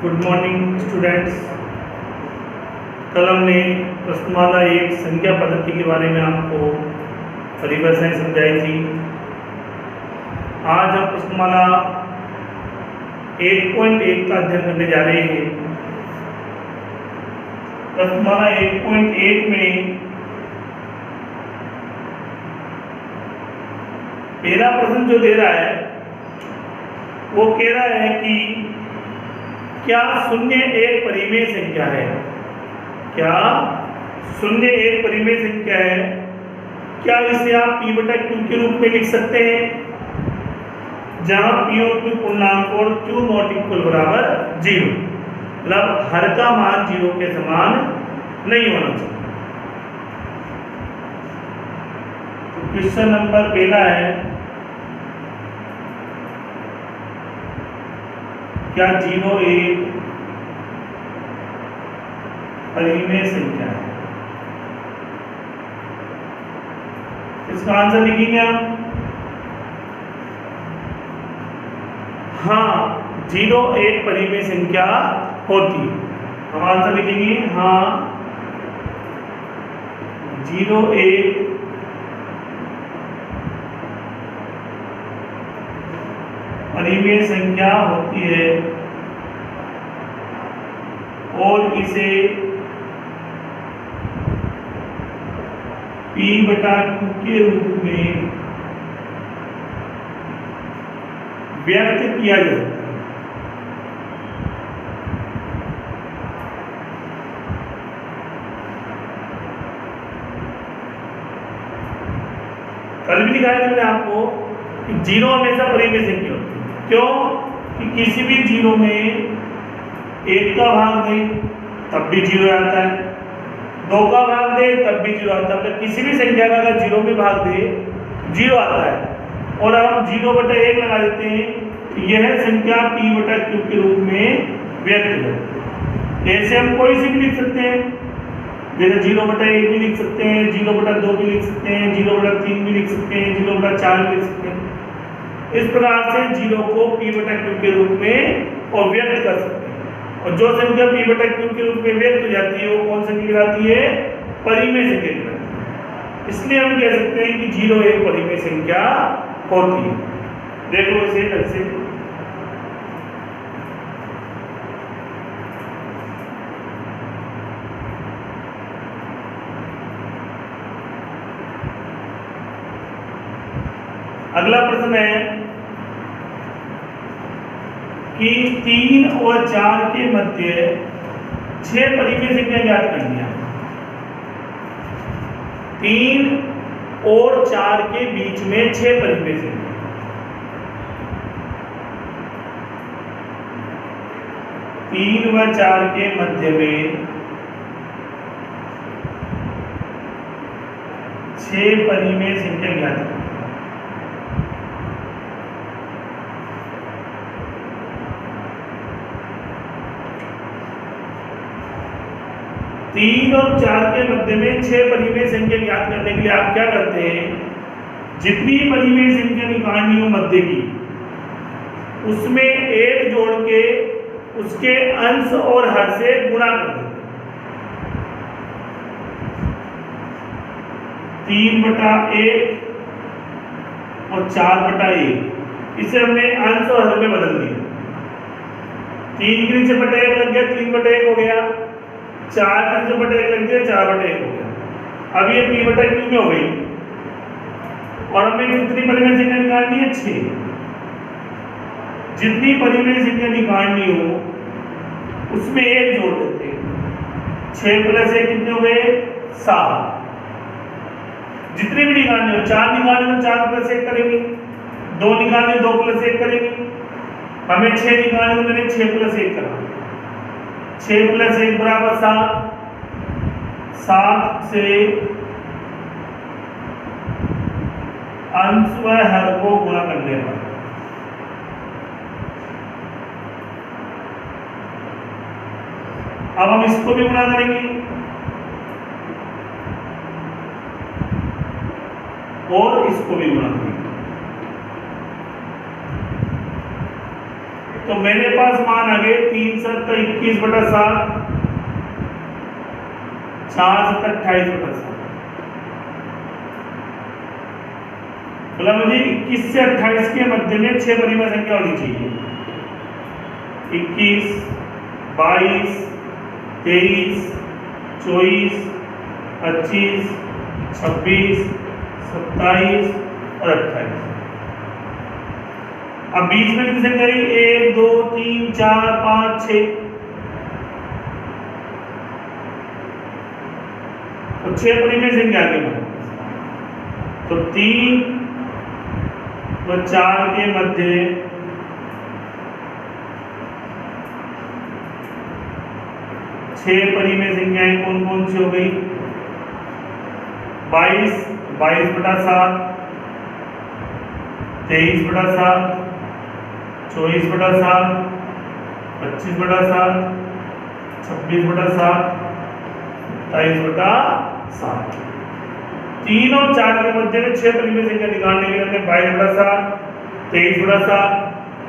Good morning students. कल हमने प्रश्नमाला एक संख्या पद्धति के बारे में आपको परिभाषाएं समझाई थी। आज हम प्रश्नमाला 1.1 का अध्ययन करने जा रहे हैं। प्रश्नमाला 1.1 में पहला प्रश्न जो दे रहा है वो कह रहा है कि क्या शून्य एक परिमेय संख्या है? क्या शून्य एक परिमेय संख्या है? क्या इसे आप p बटा q के रूप में लिख सकते हैं, जहां p और q पूर्णांक और q नॉट इक्वल बराबर 0, मतलब हर का मान 0 के समान नहीं होना चाहिए। तो क्वेश्चन नंबर पहला है, क्या 0 एक परिमेय संख्या है? इसका आंसर लिखेंगे हम। हाँ, 0 एक परिमेय संख्या होती है। हम आंसर लिखेंगे हाँ, 0 एक परिमेय संख्या होती है और इसे p बटा q के रूप में व्यक्त किया जाता है। कल भी दिखाया था मैंने आपको कि 0 हमेशा परिमेय संख्या होती है। क्यों? कि किसी भी 0 में 1 का भाग दे तब भी 0 आता है, 2 का भाग दे तब भी 0 आता है। मतलब किसी भी संख्या का अगर 0 में भाग दे 0 आता है। और अब हम 0 बटा 1 लगा देते हैं तो यह संख्या p बटा q के रूप में व्यक्त है। ऐसे हम कोई सी भी लिख सकते हैं, जैसे 0 बटा 1 भी लिख सकते हैं, 0 बटा 2 भी लिख सकते हैं, 0 बटा 3 भी लिख सकते हैं, 0 बटा 4 भी लिख सकते हैं। इस प्रकार से 0 को p बटा q के रूप में और व्यक्त कर सकते हैं। और जो संख्या p बटा q के रूप में व्यक्त हो जाती है वो कौन सी कहलाती है? परिमेय संख्या कहलाती है। इसलिए हम कह सकते हैं कि 0 एक परिमेय संख्या होती है। देखो इसे ऐसे, अगला प्रश्न है कि 3 और 4 के मध्य 6 परिमेय संख्या ज्ञात करनी है। 3 और 4 के बीच में 6 परिमेय संख्या। तीन व 4 के मध्य में 6 परिमेय संख्या ज्ञात करनी। 3 और 4 के मध्य में 6 परिमेय संख्या ज्ञात करने के लिए आप क्या करते हैं? जितनी परिमेय संख्या निकालनी हो मध्य की, उसमें 1 जोड़ के उसके अंश और हर से गुणा कर देते हैं। 3 बटा 1 और 4 बटा 1, इसे हमने अंश और हर में बदल दिया। 3 के नीचे बटा 1 लग गया, 3 बटा 1 हो गया। 4 के नीचे बटा 1 लग गया, 4 बटा 1 हो गया। अब ये p बटा q में हो गई और हमें कितनी परिमेय संख्या निकालनी है? 6। जितनी परिमेय संख्या निकालनी हो उसमें 1 जोड़ देते हैं। 6 प्लस 1 कितने हो गए? 7। जितनी भी निकालनी हो, 4 निकालने तो 4 प्लस 1 करेंगे, 2 निकालने 2 प्लस 1 करेंगे। हमें 6 निकालने तो मैंने 6 प्लस 1 करा। 6 प्लस 1 बराबर 7। 7 से अंश व हर को गुणा करने पर अब हम इसको भी गुणा करेंगे और इसको भी गुणा करेंगे। तो मेरे पास मान आ गए 3 7 21/7, 4 7 28/7। बोला मुझे 21 से 28 के मध्य में 6 परिमेय संख्या होनी चाहिए। 21, 22, 23, 24, 25, 26, 27 और 28। अब बीच में कितनी संख्या आई? 1 2 3 4 5 6। तो 6 परिमेय संख्या आ गई। तो 3 व 4 के मध्य 6 परिमेय संख्याएं कौन कौन सी हो गई? 22, 22/7, 23/7, 24/7, 25/7, 26/7, 27/7। 3 और 4 के मध्य में 6 परिमेय संख्या निकालने के लिए हमने 22/7, 23/7,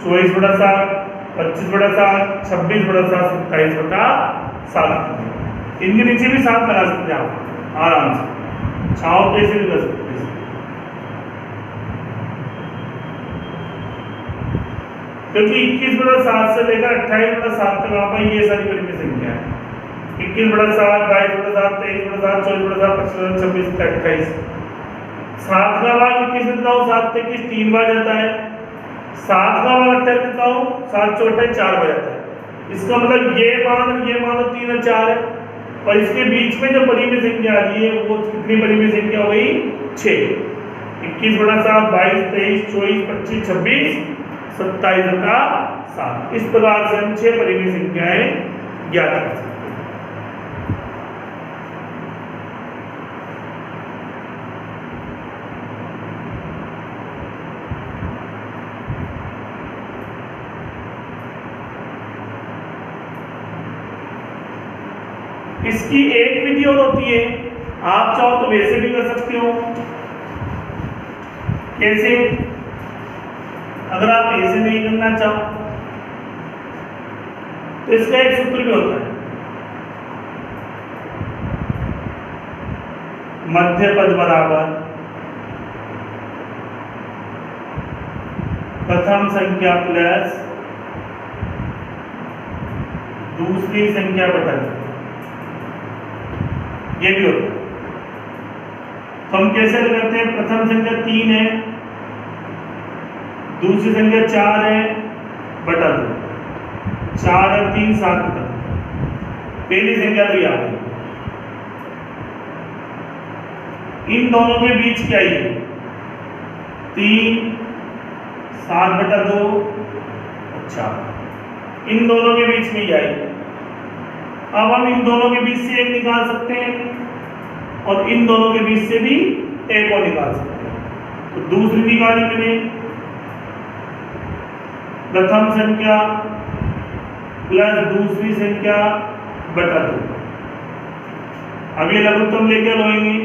24/7, 25/7, 26/7, 27/7। इनके नीचे भी 7 लगा सकते हैं आप आराम से, चाहो तो ऐसे भी कर सकते हैं। क्योंकि 21/7 से लेकर 28/7 तक वहां पर ये सारी परिमेय संख्या है। 21/7, 22/7, 23/7, 24/7, 25/7, 26, 28। 7 का भाग 21 में देता हूँ, 7 से 21 3 बार जाता है। 7 का भाग 28 देता हूँ, 7 से 28 4 बार जाता है। इसका मतलब ये मान 3 और 4 है, और इसके बीच में जो परिमेय संख्या आ रही है वो कितनी परिमेय संख्या हो गई? 6। 21/7, 22, 23, 24, 25, 26, 27/7। इस प्रकार से हम 6 परिमेय संख्याएं ज्ञात कर सकते हैं। इसकी एक विधि और होती है, आप चाहो तो वैसे भी कर सकते हो। कैसे? अगर आप ऐसे नहीं करना चाहो तो इसका एक सूत्र भी होता है, मध्य पद बराबर प्रथम संख्या प्लस दूसरी संख्या बटा। ये भी होता है। तो हम कैसे करते हैं? प्रथम संख्या 3 है, दूसरी संख्या 4 है, बटा 2। 4 और 3 7 बटा। पहली संख्या तो याद है। इन दोनों के बीच क्या है? 3 7/2। अच्छा, इन दोनों के बीच में क्या है? अब हम इन दोनों के बीच से एक निकाल सकते हैं और इन दोनों के बीच से भी एक और निकाल सकते हैं। तो दूसरी निकाली मैंने, प्रथम संख्या प्लस दूसरी संख्या बटा 2। अब ये लघुत्तम लेकर लोएंगे।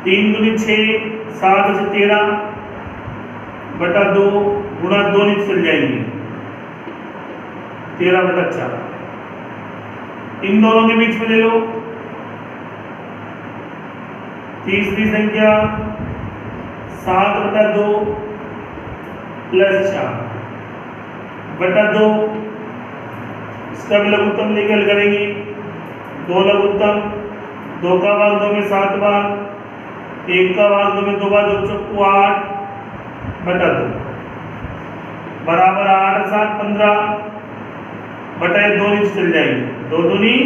3 दूनी 6, 7 से 13 बटा 2 गुणा 2 नीचे चल जाएंगे, 13/4। इन दोनों के बीच में ले लो। तीसरी संख्या 7/2 प्लस 4 बटा 2। इसका भी लघुत्तम लेकर करेंगे। 2 लघुत्तम, 2 का भाग 2 में 7 बार, 1 का भाग 2 में 2 बार, 2 चौको 8 बटा 2 बराबर 8 7 15 बटा 2 नीचे चल जाएंगे, 2 दूनी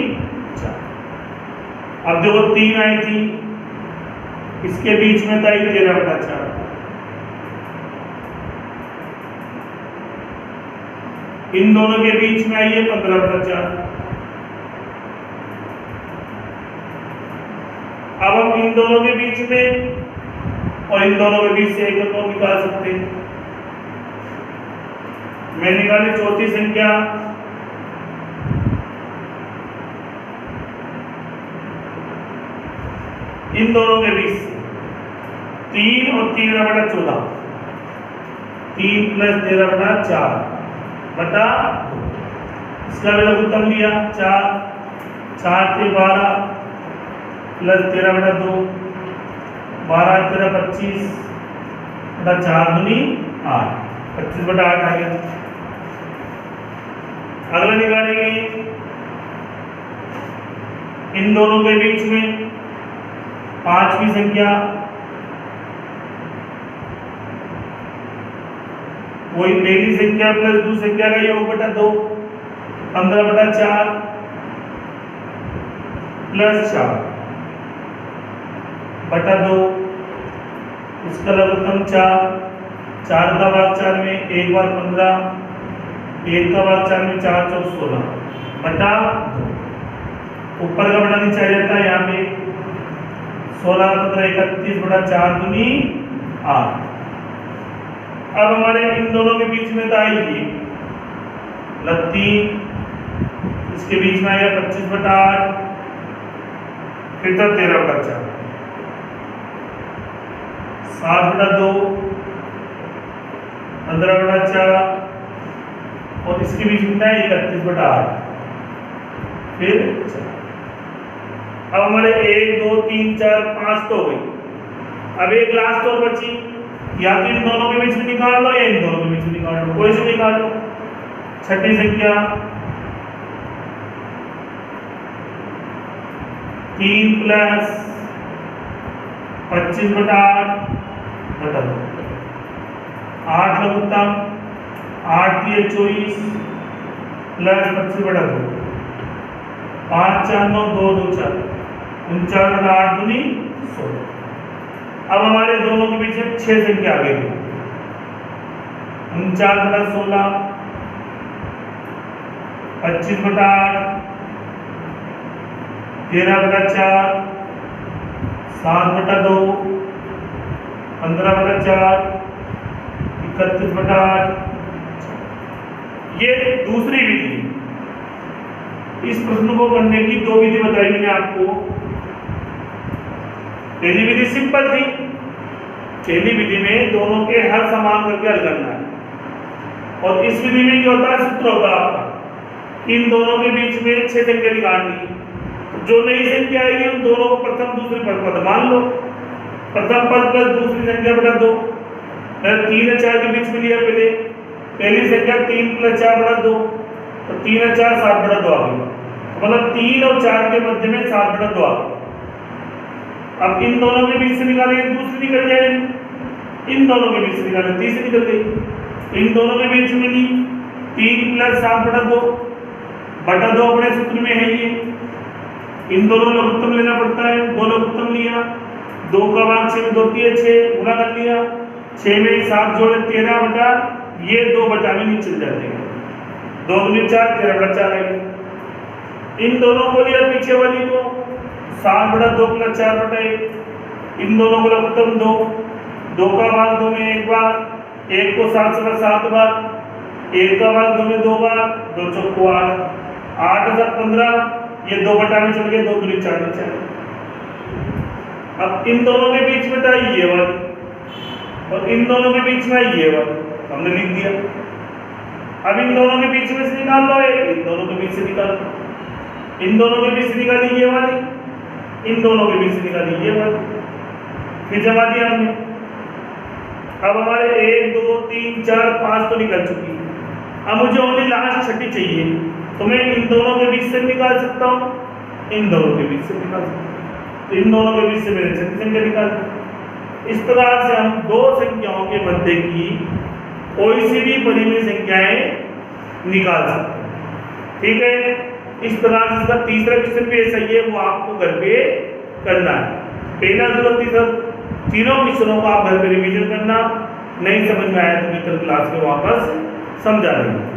4। अब देखो 3 आई थी, इसके बीच में था 13/4। इन दोनों के बीच में आई है 15/4। अब हम इन दोनों के बीच में और इन दोनों के बीच से एक को निकाल सकते हैं। मैं निकाली चौथी संख्या, इन दोनों के बीच 3 और 13/14, 3 + 13/4 बटा 2। इसका भी लघुत्तम लिया 4, 4 के 12 प्लस 13 बटा 2, 12 13 25 बटा 4 दूनी 8, 25 बटा 8 आ गया। अगला निकालेंगे इन दोनों के बीच में पांचवी संख्या, वही पहली संख्या प्लस दूसरी संख्या का योग बटा 2, 15 बटा 4 प्लस 4 बटा 2। इसका लघुत्तम 4, 4 का भाग 4 में 1 बार 15, 1 का भाग 4 में 4 चौक 16 बटा 2। ऊपर का बटा नीचे आ जाता है, यहाँ पे 16 15 31 बटा 4 दूनी 8। अब हमारे इन दोनों के बीच में तो आएगी 3, इसके बीच में आएगा 25 बटा 8, फिर तो 13 बटा 4, 7 बटा 2, 15 बटा 4 और इसके बीच में है 31 बटा 8, फिर 4। अब हमारे 1 2 3 4 5 तो हो गई। अब एक लास्ट और बची, या तो इन दोनों के बीच में निकाल लो या इन दोनों के बीच में निकाल लो, कोई से निकाल लो। छठी संख्या 3 प्लस 25 बटा 8 बटा 2, 8 लघुत्तम 8 की 24 प्लस 25 बटा 2, 5 4 9 2 2 4 49 बटा 8 दूनी 16। अब हमारे दोनों के बीच में 6 संख्या आ गई, 49 बटा 16, 25 बटा 8, 13 बटा 4, 7 बटा 2, 15 बटा 4, 31 बटा 8। ये दूसरी विधि। इस प्रश्न को करने की 2 विधि बताई मैंने आपको। पहली विधि सिंपल थी, पहली विधि में दोनों के हर समान करके हल करना है। और इस विधि में क्या होता है, सूत्र होता है आपका, इन दोनों के बीच में 6 संख्या निकालनी। जो नई संख्या आएगी उन दोनों को प्रथम दूसरी पद मान लो, प्रथम पद प्लस दूसरी संख्या बटा 2। 3 और 4 के बीच में लिया पहली संख्या 3 प्लस 4 बटा 2, तो 3 और 4 7 बटा 2 आ गई। मतलब 3 और 4 के मध्य में 7 बटा 2 आ गई। अब इन दोनों के बीच से निकालेंगे दूसरी निकल जाएगी, इन दोनों के बीच से निकालेंगे तीसरी निकल गई। इन दोनों के बीच में ली 3 प्लस 7 बटा 2 बटा 2 अपने सूत्र में है ये। इन दोनों लघुत्तम लेना पड़ता है, 2 लघुत्तम लिया, 2 का भाग 6 में 2 3 6 गुणा कर लिया, 6 में 7 जोड़े 13 बटा ये 2 बटा में नीचे चल जाते हैं, 2 दूनी 4 13 बटा 4 आएगी। इन दोनों को लिया पीछे वाली को 7 बटा 2 प्लस 4 बटा 1, इन दोनों को लघुत्तम 2, 2 का भाग 2 में 1 बार, 1 को 7 से 7 बार, 1 का भाग 2 में 2 बार, 2 चौको 8, 8 7 15, ये 2 बटा में चल गए, 2 दूनी 4 में 4। अब इन दोनों के बीच में था ये वाली और इन दोनों के बीच में ये वाली, हमने लिख दिया। अब इन दोनों के बीच में से निकाल लो, इन दोनों के बीच से निकाल लो, इन दोनों के बीच से निकाली ये वाली, इन दोनों के बीच से निकाली ये वाली, फिर जमा दिया हमने। अब हमारे 1 2 3 4 5 तो निकल चुकी है। अब मुझे ओनली लास्ट छठी चाहिए, तो मैं इन दोनों के बीच से निकाल सकता हूँ, इन दोनों के बीच से निकाल सकता हूँ, तो इन दोनों के बीच से मैंने छठी संख्या निकाल। इस प्रकार से हम 2 संख्याओं के मध्य की कोई सी भी परिमेय संख्याएं निकाल सकते हैं। ठीक है, इस प्रकार से इसका तीसरा क्वेश्चन भी ऐसा ही है, वो आपको घर पे करना है। पहला दूसरा तीसरा तीनों क्वेश्चनों को आप घर पे रिवीजन करना, नहीं समझ में आया तो मित्र क्लास में वापस समझा देंगे।